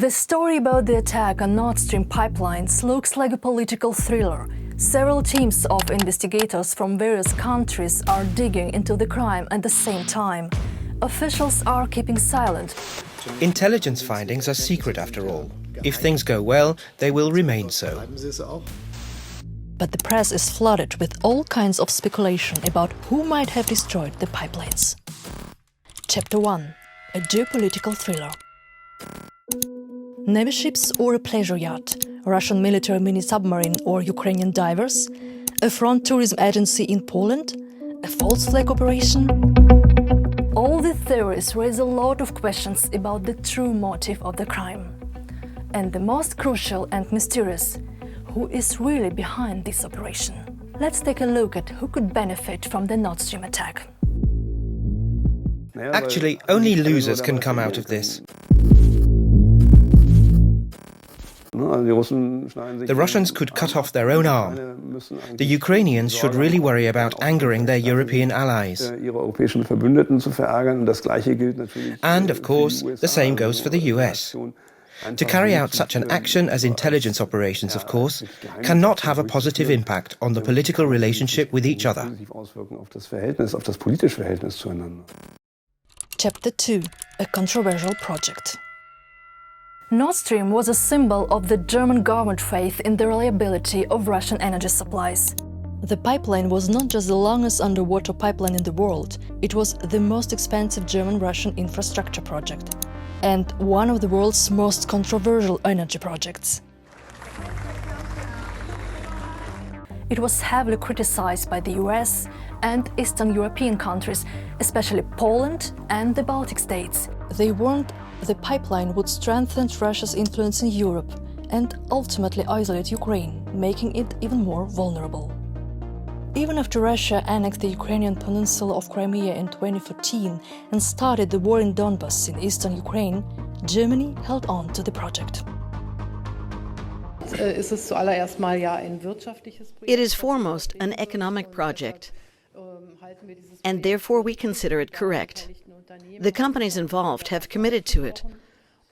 The story about the attack on Nord Stream pipelines looks like a political thriller. Several teams of investigators from various countries are digging into the crime at the same time. Officials are keeping silent. Intelligence findings are secret after all. If things go well, they will remain so. But the press is flooded with all kinds of speculation about who might have destroyed the pipelines. Chapter 1. A geopolitical thriller. Navy ships or a pleasure yacht, Russian military mini-submarine or Ukrainian divers, a front tourism agency in Poland, a false flag operation. All the theories raise a lot of questions about the true motive of the crime. And the most crucial and mysterious, who is really behind this operation? Let's take a look at who could benefit from the Nord Stream attack. Actually, only losers can come out of this. The Russians could cut off their own arm. The Ukrainians should really worry about angering their European allies. And, of course, the same goes for the US. To carry out such an action as intelligence operations, of course, cannot have a positive impact on the political relationship with each other. Chapter 2. A controversial project. Nord Stream was a symbol of the German government faith in the reliability of Russian energy supplies. The pipeline was not just the longest underwater pipeline in the world, it was the most expensive German-Russian infrastructure project and one of the world's most controversial energy projects. It was heavily criticized by the US and Eastern European countries, especially Poland and the Baltic states. They warned the pipeline would strengthen Russia's influence in Europe and ultimately isolate Ukraine, making it even more vulnerable. Even after Russia annexed the Ukrainian peninsula of Crimea in 2014 and started the war in Donbas in eastern Ukraine, Germany held on to the project. It is foremost an economic project, and therefore we consider it correct. The companies involved have committed to it,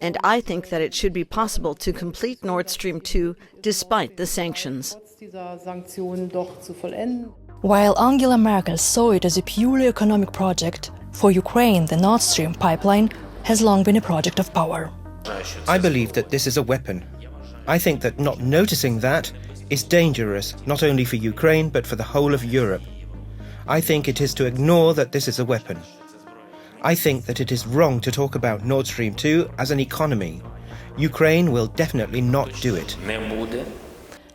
and I think that it should be possible to complete Nord Stream 2 despite the sanctions. While Angela Merkel saw it as a purely economic project, for Ukraine the Nord Stream pipeline has long been a project of power. I believe that this is a weapon. I think that not noticing that is dangerous, not only for Ukraine but for the whole of Europe. I think it is to ignore that this is a weapon. I think that it is wrong to talk about Nord Stream 2 as an economy. Ukraine will definitely not do it.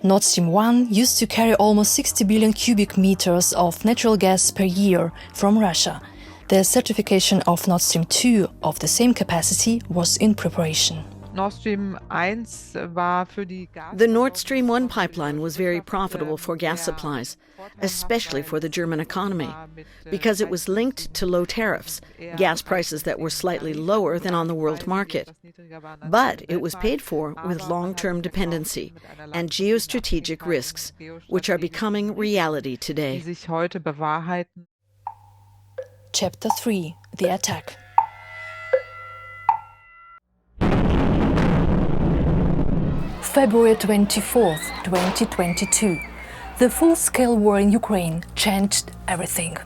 Nord Stream 1 used to carry almost 60 billion cubic meters of natural gas per year from Russia. The certification of Nord Stream 2 of the same capacity was in preparation. The Nord Stream 1 pipeline was very profitable for gas supplies, especially for the German economy, because it was linked to low tariffs, gas prices that were slightly lower than on the world market. But it was paid for with long-term dependency and geostrategic risks, which are becoming reality today. Chapter 3. The attack. February 24, 2022. The full-scale war in Ukraine changed everything.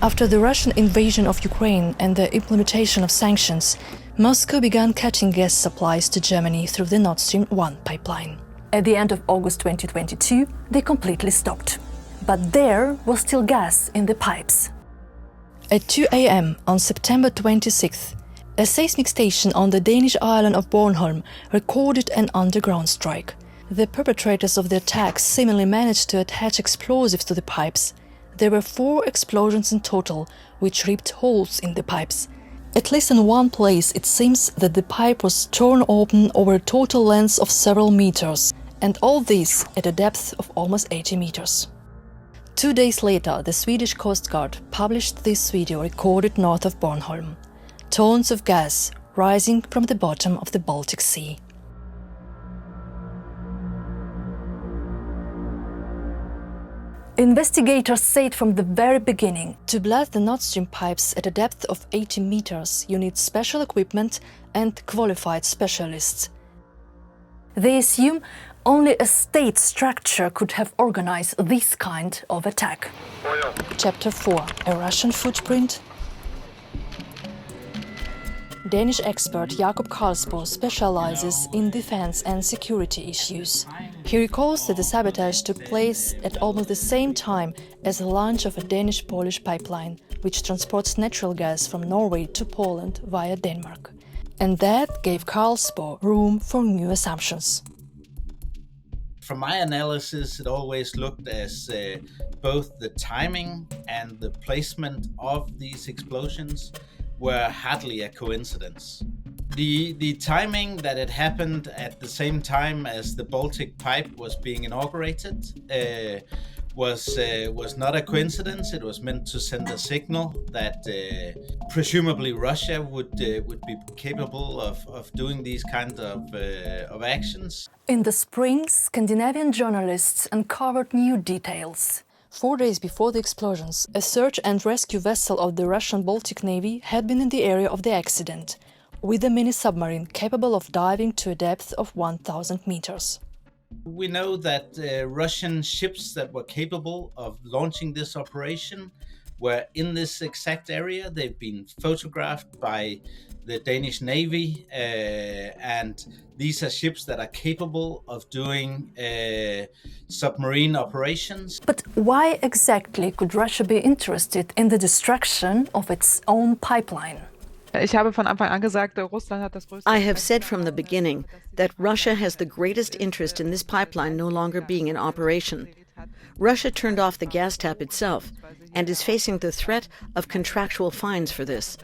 After the Russian invasion of Ukraine and the implementation of sanctions, Moscow began cutting gas supplies to Germany through the Nord Stream 1 pipeline. At the end of August 2022, they completely stopped. But there was still gas in the pipes. At 2 a.m. on September 26th, a seismic station on the Danish island of Bornholm recorded an underground strike. The perpetrators of the attack seemingly managed to attach explosives to the pipes. There were 4 explosions in total, which ripped holes in the pipes. At least in one place it seems that the pipe was torn open over a total length of several meters, and all this at a depth of almost 80 meters. 2 days later, the Swedish Coast Guard published this video recorded north of Bornholm. Tons of gas rising from the bottom of the Baltic Sea. Investigators said from the very beginning, to blast the Nord Stream pipes at a depth of 80 meters, you need special equipment and qualified specialists. They assume only a state structure could have organized this kind of attack. Chapter 4. A Russian footprint. Danish expert Jakob Karlsbo specializes in defense and security issues. He recalls that the sabotage took place at almost the same time as the launch of a Danish-Polish pipeline, which transports natural gas from Norway to Poland via Denmark. And that gave Karlsbo room for new assumptions. From my analysis, it always looked as both the timing and the placement of these explosions were hardly a coincidence. The timing that it happened at the same time as the Baltic pipe was being inaugurated was not a coincidence. It was meant to send a signal that presumably Russia would be capable of doing these kind of actions. In the spring, Scandinavian journalists uncovered new details. 4 days before the explosions, a search and rescue vessel of the Russian Baltic Navy had been in the area of the accident, with a mini-submarine capable of diving to a depth of 1,000 meters. We know that Russian ships that were capable of launching this operation were in this exact area. They've been photographed by the Danish Navy, and these are ships that are capable of doing submarine operations. But why exactly could Russia be interested in the destruction of its own pipeline? Ich habe von Anfang an gesagt, Russland hat das größte. I have said from the beginning that Russia has the greatest interest in this pipeline no longer being in operation. Russia turned off the gas tap itself and is facing the threat of contractual fines for this.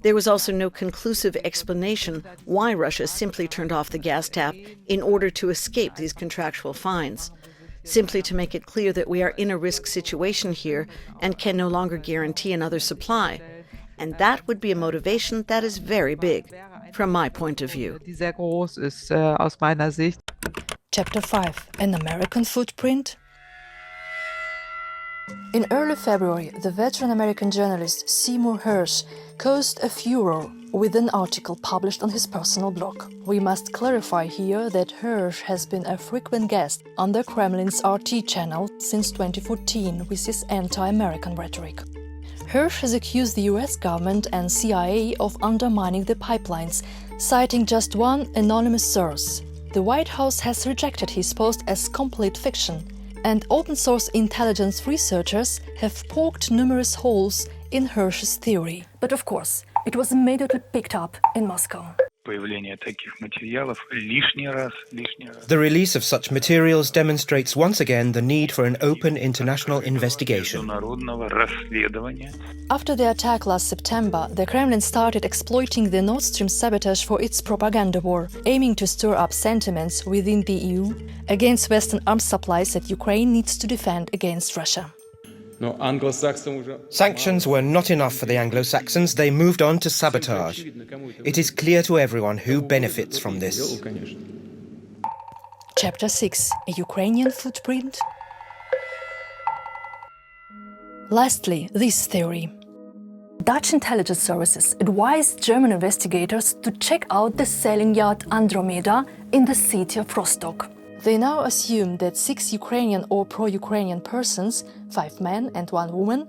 There was also no conclusive explanation why Russia simply turned off the gas tap in order to escape these contractual fines. Simply to make it clear that we are in a risk situation here and can no longer guarantee another supply. And that would be a motivation that is very big, from my point of view. Die sehr groß ist aus meiner Sicht. Chapter 5. An American footprint. In early February, the veteran American journalist Seymour Hersh caused a furor with an article published on his personal blog. We must clarify here that Hersh has been a frequent guest on the Kremlin's RT channel since 2014 with his anti-American rhetoric. Hersh has accused the US government and CIA of undermining the pipelines, citing just one anonymous source. The White House has rejected his post as complete fiction, and open-source intelligence researchers have poked numerous holes in Hersh's theory. But of course, it was immediately picked up in Moscow. The release of such materials demonstrates once again the need for an open international investigation. After the attack last September, the Kremlin started exploiting the Nord Stream sabotage for its propaganda war, aiming to stir up sentiments within the EU against Western arms supplies that Ukraine needs to defend against Russia. Sanctions were not enough for the Anglo-Saxons. They moved on to sabotage. It is clear to everyone who benefits from this. Chapter 6. A Ukrainian footprint. Lastly, this theory. Dutch intelligence services advised German investigators to check out the sailing yacht Andromeda in the city of Rostock. They now assume that 6 Ukrainian or pro-Ukrainian persons, 5 men and 1 woman,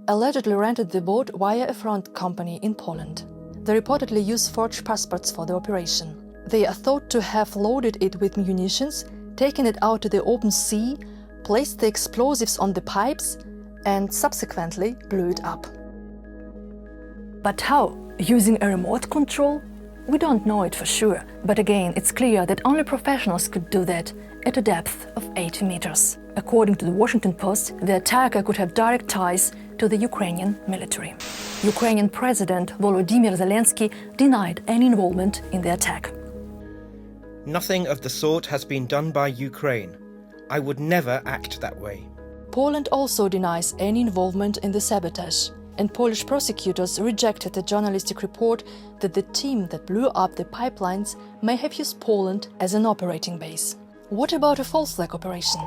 allegedly rented the boat via a front company in Poland. They reportedly used forged passports for the operation. They are thought to have loaded it with munitions, taken it out to the open sea, placed the explosives on the pipes, and subsequently blew it up. But how? Using a remote control? We don't know it for sure, but again, it's clear that only professionals could do that at a depth of 80 meters. According to the Washington Post, the attacker could have direct ties to the Ukrainian military. Ukrainian President Volodymyr Zelensky denied any involvement in the attack. Nothing of the sort has been done by Ukraine. I would never act that way. Poland also denies any involvement in the sabotage, and Polish prosecutors rejected a journalistic report that the team that blew up the pipelines may have used Poland as an operating base. What about a false flag operation?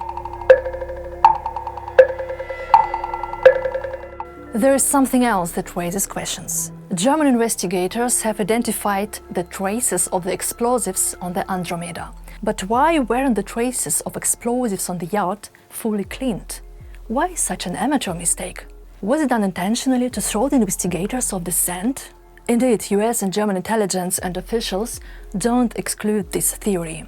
There is something else that raises questions. German investigators have identified the traces of the explosives on the Andromeda. But why weren't the traces of explosives on the yacht fully cleaned? Why such an amateur mistake? Was it done intentionally to throw the investigators off the scent? Indeed, US and German intelligence and officials don't exclude this theory.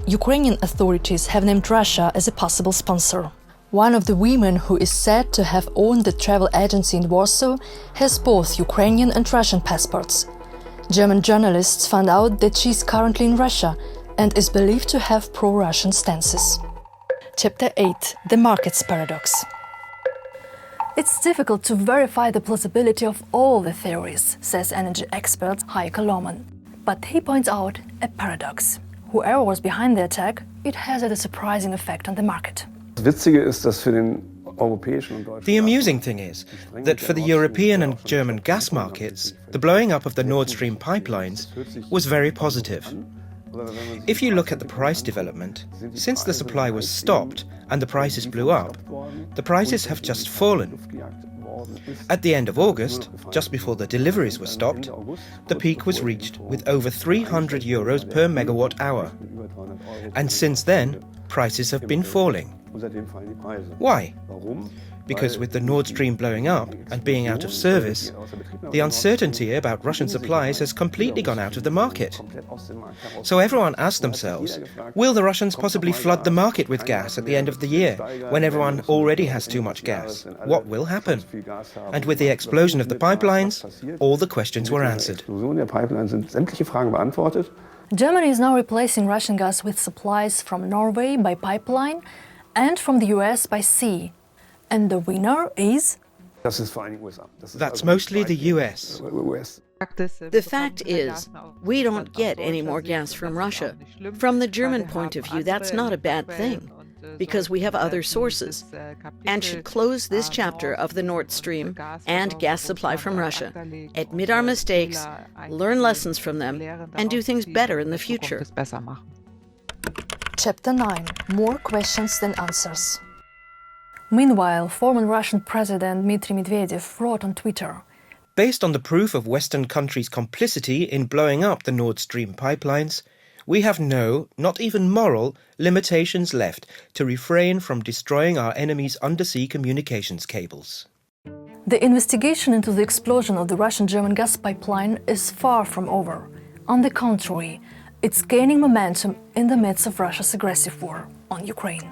Ukrainian authorities have named Russia as a possible sponsor. One of the women who is said to have owned the travel agency in Warsaw has both Ukrainian and Russian passports. German journalists found out that she is currently in Russia and is believed to have pro-Russian stances. Chapter 8: The Markets Paradox. It's difficult to verify the plausibility of all the theories, says energy expert Heike Lohmann. But he points out a paradox. Whoever was behind the attack, it has had a surprising effect on the market. The amusing thing is that for the European and German gas markets, the blowing up of the Nord Stream pipelines was very positive. If you look at the price development, since the supply was stopped and the prices blew up, the prices have just fallen. At the end of August, just before the deliveries were stopped, the peak was reached with over 300 euros per megawatt hour. And since then, prices have been falling. Why? Because with the Nord Stream blowing up and being out of service, the uncertainty about Russian supplies has completely gone out of the market. So everyone asked themselves, will the Russians possibly flood the market with gas at the end of the year, when everyone already has too much gas? What will happen? And with the explosion of the pipelines, all the questions were answered. Germany is now replacing Russian gas with supplies from Norway by pipeline and from the US by sea. And the winner is? That's mostly the US. The fact is, we don't get any more gas from Russia. From the German point of view, that's not a bad thing, because we have other sources, and should close this chapter of the Nord Stream and gas supply from Russia, admit our mistakes, learn lessons from them, and do things better in the future. Chapter 9: More questions than answers. Meanwhile, former Russian President Dmitry Medvedev wrote on Twitter, Based on the proof of Western countries' complicity in blowing up the Nord Stream pipelines, we have no, not even moral, limitations left to refrain from destroying our enemies' undersea communications cables. the investigation into the explosion of the Russian-German gas pipeline is far from over. On the contrary, it's gaining momentum in the midst of Russia's aggressive war on Ukraine.